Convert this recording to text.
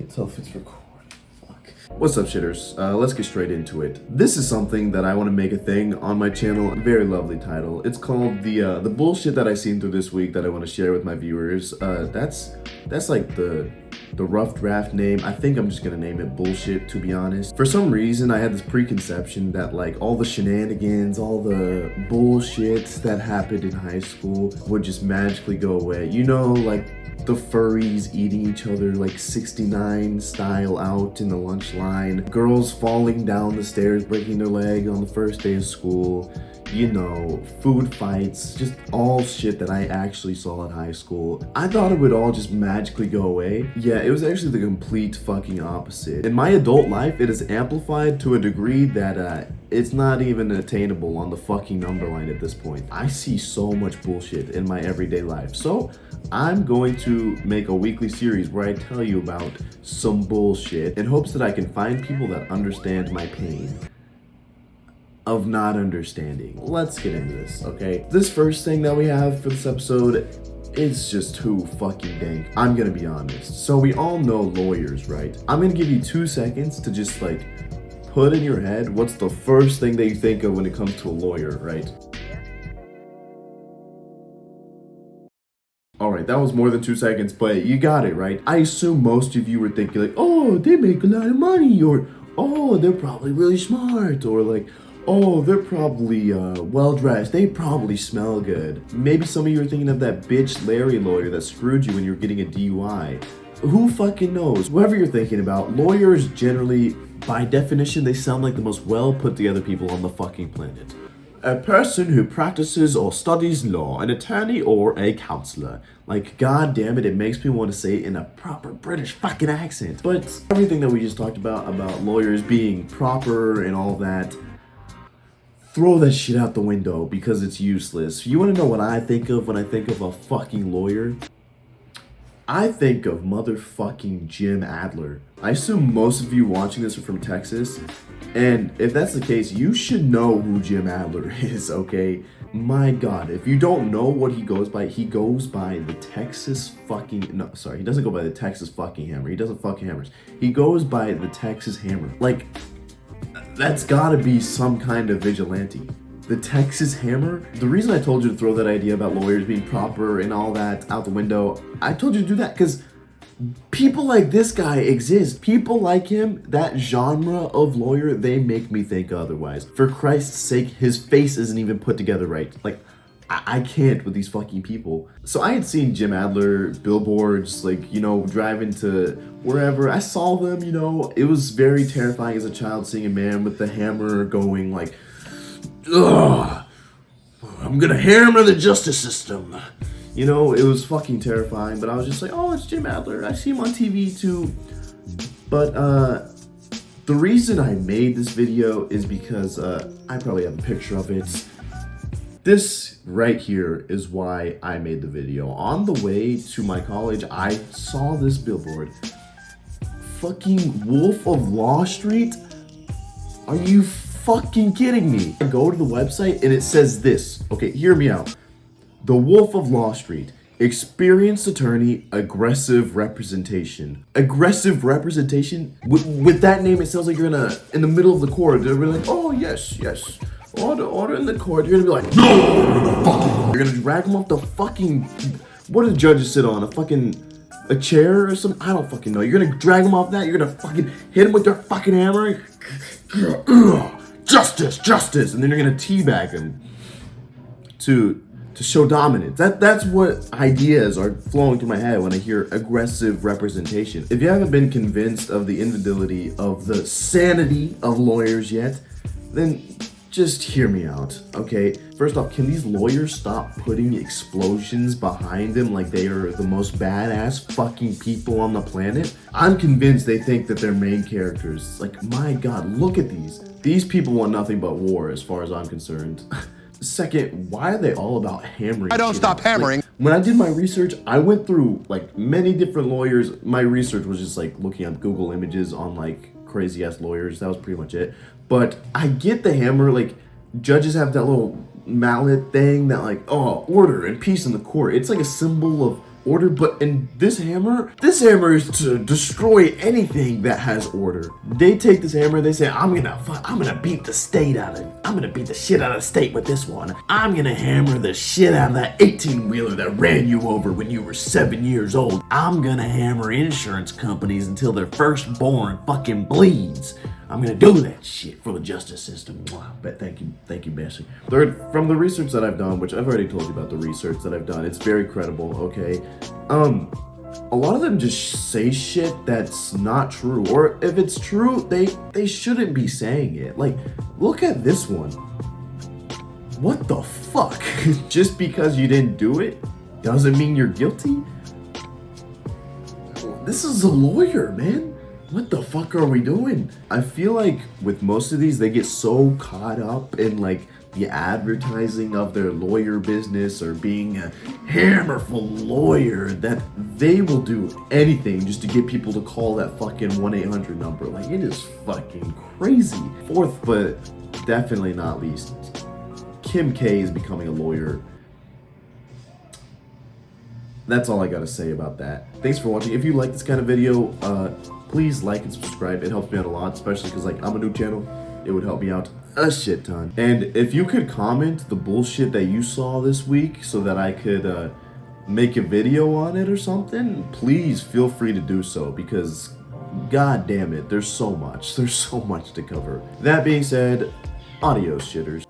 can't tell if it's recording. Fuck. What's up, shitters? Let's get straight into it. This is something that I want to make a thing on my channel. A very lovely title. It's called the bullshit that I seen through this week that I want to share with my viewers. That's like the rough draft name. I think I'm just gonna name it bullshit, to be honest. For some reason, I had this preconception that like all the shenanigans, all the bullshit that happened in high school would just magically go away. You know, like the furries eating each other like 69 style out in the lunch line, girls falling down the stairs, breaking their leg on the first day of school, you know, food fights, just all shit that I actually saw at high school. I thought it would all just magically go away. Yeah, it was actually the complete fucking opposite. In my adult life, it is amplified to a degree that it's not even attainable on the fucking number line at this point. I see so much bullshit in my everyday life. So I'm going to make a weekly series where I tell you about some bullshit in hopes that I can find people that understand my pain of not understanding. Let's get into this, okay? This first thing that we have for this episode is just too fucking dank. I'm gonna be honest. So we all know lawyers, right? I'm gonna give you 2 seconds to just like put in your head what's the first thing that you think of when it comes to a lawyer, right? Alright, that was more than 2 seconds, but you got it, right? I assume most of you were thinking like, oh, they make a lot of money, or oh, they're probably really smart, or like, oh, they're probably well-dressed, they probably smell good. Maybe some of you are thinking of that bitch Larry lawyer that screwed you when you were getting a DUI. Who fucking knows? Whoever you're thinking about, lawyers generally, by definition, they sound like the most well-put-together people on the fucking planet. A person who practices or studies law, an attorney or a counselor. Like, god damn it, it makes me want to say it in a proper British fucking accent. But everything that we just talked about lawyers being proper and all that, throw that shit out the window because it's useless. You want to know what I think of when I think of a fucking lawyer? I think of motherfucking Jim Adler. I assume most of you watching this are from Texas, and if that's the case, you should know who Jim Adler is, okay? My god, if you don't know what he goes by the Texas fucking, no, sorry, he doesn't go by the Texas fucking hammer. He doesn't fucking hammers. He goes by the Texas hammer. Like, that's gotta be some kind of vigilante. The Texas Hammer? The reason I told you to throw that idea about lawyers being proper and all that out the window, I told you to do that because people like this guy exist. People like him, that genre of lawyer, they make me think otherwise. For Christ's sake, his face isn't even put together right. Like, I can't with these fucking people. So I had seen Jim Adler billboards, like, you know, driving to wherever. I saw them, you know. It was very terrifying as a child seeing a man with the hammer going like, ugh, I'm gonna hammer the justice system. You know, it was fucking terrifying, but I was just like, oh, it's Jim Adler. I see him on TV too. But the reason I made this video is because I probably have a picture of it. This right here is why I made the video. On the way to my college, I saw this billboard. Fucking Wolf of Law Street? Are you fucking kidding me? I go to the website and it says this. Okay, hear me out. The Wolf of Law Street. Experienced attorney, aggressive representation. Aggressive representation? With that name, it sounds like you're in the middle of the court. They're really like, oh, yes. Order in the court. You're gonna be like, no! You're gonna drag them off the fucking, what do judges sit on? A chair or something? I don't fucking know. You're gonna drag them off that? You're gonna fucking hit them with their fucking hammer? Justice! And then you're gonna teabag them to show dominance. That's what ideas are flowing through my head when I hear aggressive representation. If you haven't been convinced of the infidelity of the sanity of lawyers yet, then just hear me out, okay? First off, can these lawyers stop putting explosions behind them like they are the most badass fucking people on the planet? I'm convinced they think that they're main characters. Like, my god, look at these. These people want nothing but war as far as I'm concerned. Second, why are they all about hammering? I don't stop hammering. Like, when I did my research, I went through like many different lawyers. My research was just like looking up Google images on like crazy ass lawyers. That was pretty much it. But I get the hammer, like judges have that little mallet thing that like, oh, order and peace in the court. It's like a symbol of order, but in this hammer is to destroy anything that has order. They take this hammer, they say, I'm gonna beat the shit out of the state with this one. I'm gonna hammer the shit out of that 18-wheeler that ran you over when you were 7 years old. I'm gonna hammer insurance companies until their firstborn fucking bleeds. I'm gonna do that shit for the justice system. Wow, but thank you, Bessie. Third, from the research that I've done, which I've already told you about the research that I've done, it's very credible, okay? A lot of them just say shit that's not true, or if it's true, they shouldn't be saying it. Like, look at this one. What the fuck? Just because you didn't do it doesn't mean you're guilty? This is a lawyer, man. What the fuck are we doing? I feel like with most of these, they get so caught up in like the advertising of their lawyer business or being a hammerful lawyer that they will do anything just to get people to call that fucking 1-800 number. Like, it is fucking crazy. Fourth, but definitely not least, Kim K is becoming a lawyer. That's all I gotta say about that. Thanks for watching. If you like this kind of video, please like and subscribe. It helps me out a lot, especially because like I'm a new channel. It would help me out a shit ton. And if you could comment the bullshit that you saw this week so that I could make a video on it or something, please feel free to do so, because god damn it, there's so much to cover. That being said, adios shitters.